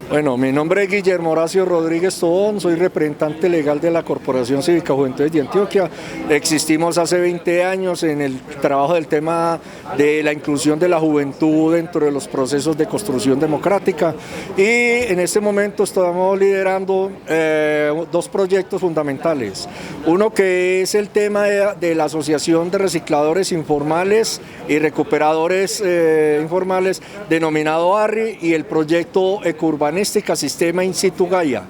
Bueno, mi nombre es Guillermo Horacio Rodríguez Tobón, soy representante legal de la Corporación Cívica Juventudes de Antioquia. Existimos hace 20 años en el trabajo del tema de la inclusión de la juventud dentro de los procesos de construcción democrática y en este momento estamos liderando dos proyectos fundamentales. Uno que es el tema de la Asociación de Recicladores Informales y Recuperadores Informales, denominado ARRI, y el proyecto Ecourbanística Sistema In Situ Gaia.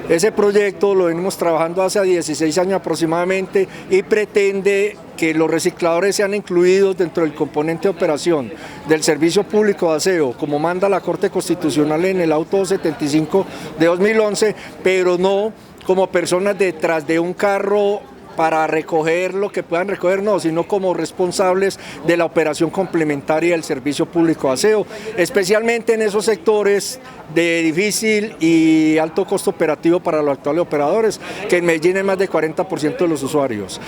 Ese proyecto lo venimos trabajando hace 16 años aproximadamente y pretende que los recicladores sean incluidos dentro del componente de operación del Servicio Público de Aseo, como manda la Corte Constitucional en el Auto 75 de 2011, pero no como personas detrás de un carro para recoger lo que puedan recoger, no, sino como responsables de la operación complementaria del Servicio Público de Aseo, especialmente en esos sectores de difícil y alto costo operativo para los actuales operadores, que en Medellín es más del 40% de los usuarios.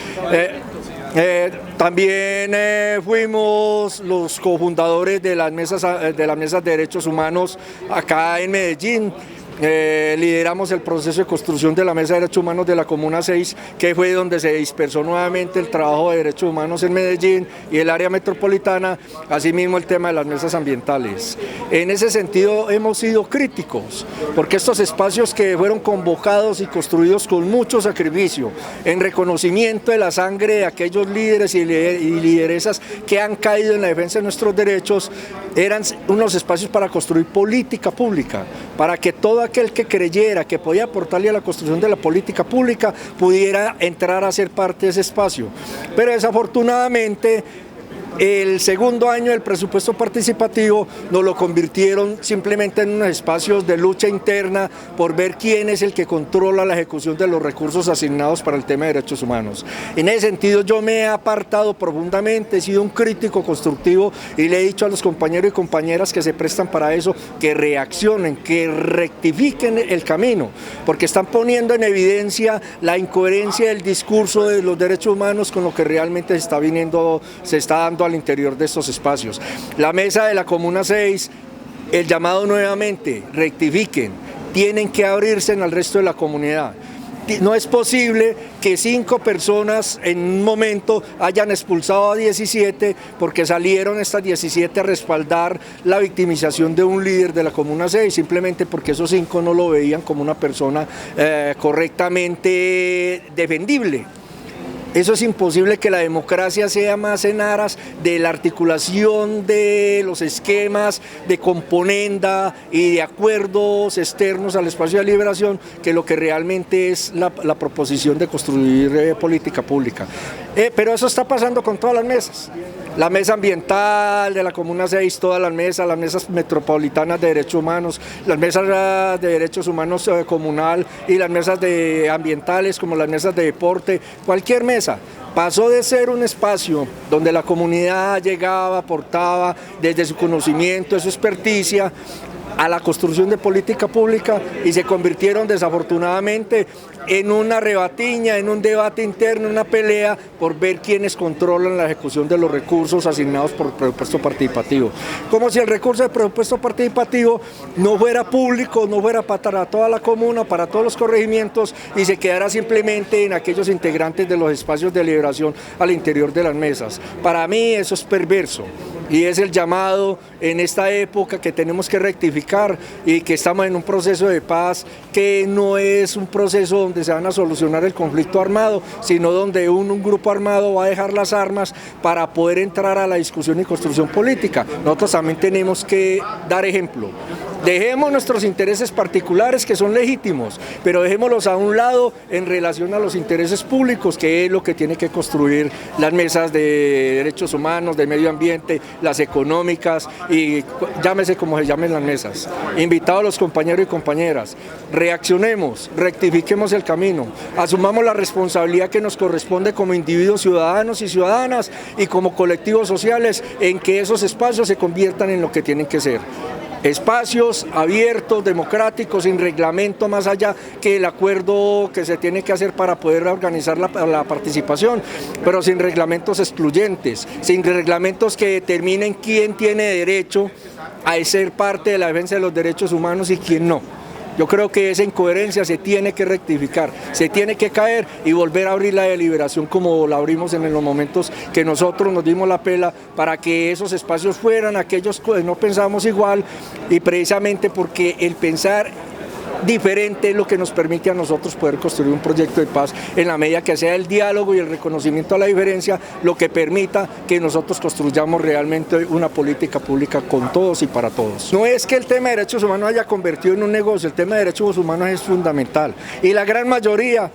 También fuimos los cofundadores de las mesas de derechos humanos acá en Medellín. Lideramos el proceso de construcción de la Mesa de Derechos Humanos de la Comuna 6, que fue donde se dispersó nuevamente el trabajo de derechos humanos en Medellín y el área metropolitana, asimismo el tema de las mesas ambientales. En ese sentido hemos sido críticos, porque estos espacios que fueron convocados y construidos con mucho sacrificio, en reconocimiento de la sangre de aquellos líderes y lideresas que han caído en la defensa de nuestros derechos, eran unos espacios para construir política pública, para que todo aquel que creyera que podía aportarle a la construcción de la política pública pudiera entrar a ser parte de ese espacio. Pero desafortunadamente el segundo año del presupuesto participativo nos lo convirtieron simplemente en unos espacios de lucha interna por ver quién es el que controla la ejecución de los recursos asignados para el tema de derechos humanos. En ese sentido yo me he apartado profundamente, he sido un crítico constructivo y le he dicho a los compañeros y compañeras que se prestan para eso que reaccionen, que rectifiquen el camino, porque están poniendo en evidencia la incoherencia del discurso de los derechos humanos con lo que realmente se está dando al interior de estos espacios. La mesa de la Comuna 6, el llamado nuevamente, rectifiquen, tienen que abrirse al resto de la comunidad. No es posible que 5 personas en un momento hayan expulsado a 17 porque salieron estas 17 a respaldar la victimización de un líder de la Comuna 6, simplemente porque esos 5 no lo veían como una persona correctamente defendible. Eso es imposible, que la democracia sea más en aras de la articulación de los esquemas de componenda y de acuerdos externos al espacio de liberación, que lo que realmente es la proposición de construir política pública. Pero eso está pasando con todas las mesas. La mesa ambiental de la Comuna 6, todas las mesas metropolitanas de derechos humanos, las mesas de derechos humanos comunal y las mesas de ambientales como las mesas de deporte, cualquier mesa. Pasó de ser un espacio donde la comunidad llegaba, aportaba desde su conocimiento, de su experticia, a la construcción de política pública y se convirtieron desafortunadamente en una rebatiña, en un debate interno, una pelea por ver quiénes controlan la ejecución de los recursos asignados por el presupuesto participativo. Como si el recurso del presupuesto participativo no fuera público, no fuera para toda la comuna, para todos los corregimientos y se quedara simplemente en aquellos integrantes de los espacios de liberación al interior de las mesas. Para mí eso es perverso. Y es el llamado en esta época que tenemos que rectificar y que estamos en un proceso de paz que no es un proceso donde se van a solucionar el conflicto armado, sino donde un grupo armado va a dejar las armas para poder entrar a la discusión y construcción política. Nosotros también tenemos que dar ejemplo. Dejemos nuestros intereses particulares, que son legítimos, pero dejémoslos a un lado en relación a los intereses públicos, que es lo que tiene que construir las mesas de derechos humanos, de medio ambiente, las económicas y llámese como se llamen las mesas. Invitados a los compañeros y compañeras, reaccionemos, rectifiquemos el camino, asumamos la responsabilidad que nos corresponde como individuos ciudadanos y ciudadanas y como colectivos sociales en que esos espacios se conviertan en lo que tienen que ser. Espacios abiertos, democráticos, sin reglamento más allá que el acuerdo que se tiene que hacer para poder organizar la participación, pero sin reglamentos excluyentes, sin reglamentos que determinen quién tiene derecho a ser parte de la defensa de los derechos humanos y quién no. Yo creo que esa incoherencia se tiene que rectificar, se tiene que caer y volver a abrir la deliberación como la abrimos en los momentos que nosotros nos dimos la pela para que esos espacios fueran aquellos que no pensamos igual, y precisamente porque el pensar diferente es lo que nos permite a nosotros poder construir un proyecto de paz en la medida que sea el diálogo y el reconocimiento a la diferencia lo que permita que nosotros construyamos realmente una política pública con todos y para todos. No es que el tema de derechos humanos haya convertido en un negocio, el tema de derechos humanos es fundamental y la gran mayoría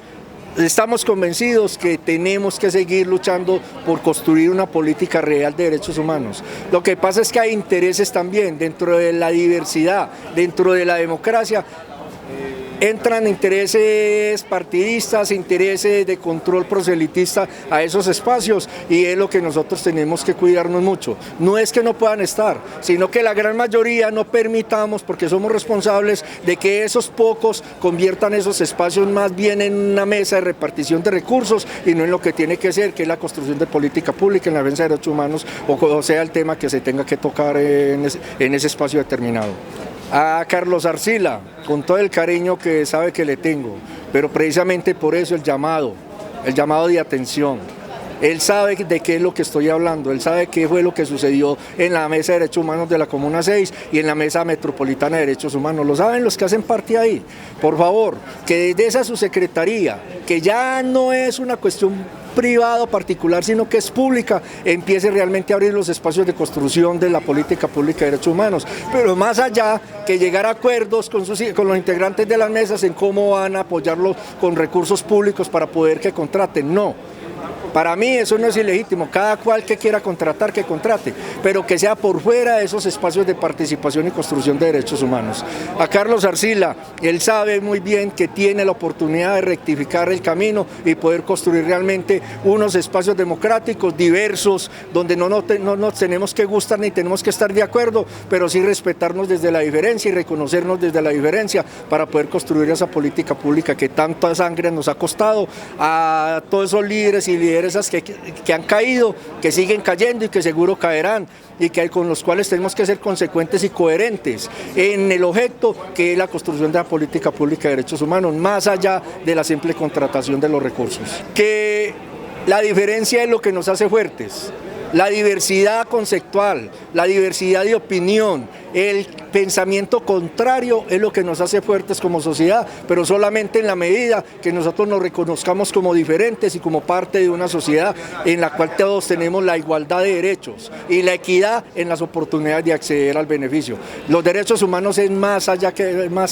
estamos convencidos que tenemos que seguir luchando por construir una política real de derechos humanos. Lo que pasa es que hay intereses también dentro de la diversidad, dentro de la democracia. Entran intereses partidistas, intereses de control proselitista a esos espacios y es lo que nosotros tenemos que cuidarnos mucho. No es que no puedan estar, sino que la gran mayoría no permitamos, porque somos responsables de que esos pocos conviertan esos espacios más bien en una mesa de repartición de recursos y no en lo que tiene que ser, que es la construcción de política pública en la defensa de derechos humanos o sea el tema que se tenga que tocar en ese espacio determinado. A Carlos Arcila, con todo el cariño que sabe que le tengo, pero precisamente por eso el llamado de atención. Él sabe de qué es lo que estoy hablando, él sabe qué fue lo que sucedió en la Mesa de Derechos Humanos de la Comuna 6 y en la Mesa Metropolitana de Derechos Humanos, lo saben los que hacen parte ahí. Por favor, que desde esa subsecretaría, que ya no es una cuestión privado particular, sino que es pública, empiece realmente a abrir los espacios de construcción de la política pública de derechos humanos, pero más allá que llegar a acuerdos con los integrantes de las mesas en cómo van a apoyarlos con recursos públicos para poder que contraten, no. Para mí eso no es ilegítimo, cada cual que quiera contratar, que contrate, pero que sea por fuera de esos espacios de participación y construcción de derechos humanos. A Carlos Arcila, él sabe muy bien que tiene la oportunidad de rectificar el camino y poder construir realmente unos espacios democráticos, diversos, donde no nos tenemos que gustar ni tenemos que estar de acuerdo, pero sí respetarnos desde la diferencia y reconocernos desde la diferencia para poder construir esa política pública que tanta sangre nos ha costado a todos esos líderes y lideresas que han caído, que siguen cayendo y que seguro caerán y que con los cuales tenemos que ser consecuentes y coherentes en el objeto que es la construcción de la política pública de derechos humanos, más allá de la simple contratación de los recursos. Que la diferencia es lo que nos hace fuertes, la diversidad conceptual, la diversidad de opinión, el pensamiento contrario es lo que nos hace fuertes como sociedad, pero solamente en la medida que nosotros nos reconozcamos como diferentes y como parte de una sociedad en la cual todos tenemos la igualdad de derechos y la equidad en las oportunidades de acceder al beneficio. Los derechos humanos es más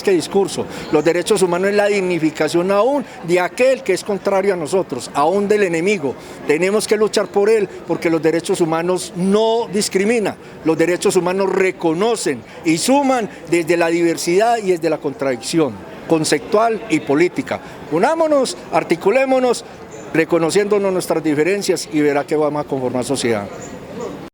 que discurso, los derechos humanos es la dignificación aún de aquel que es contrario a nosotros, aún del enemigo. Tenemos que luchar por él porque los derechos humanos no discriminan, los derechos humanos reconocen y suman desde la diversidad y desde la contradicción conceptual y política. Unámonos, articulémonos, reconociéndonos nuestras diferencias y verá que vamos a conformar sociedad.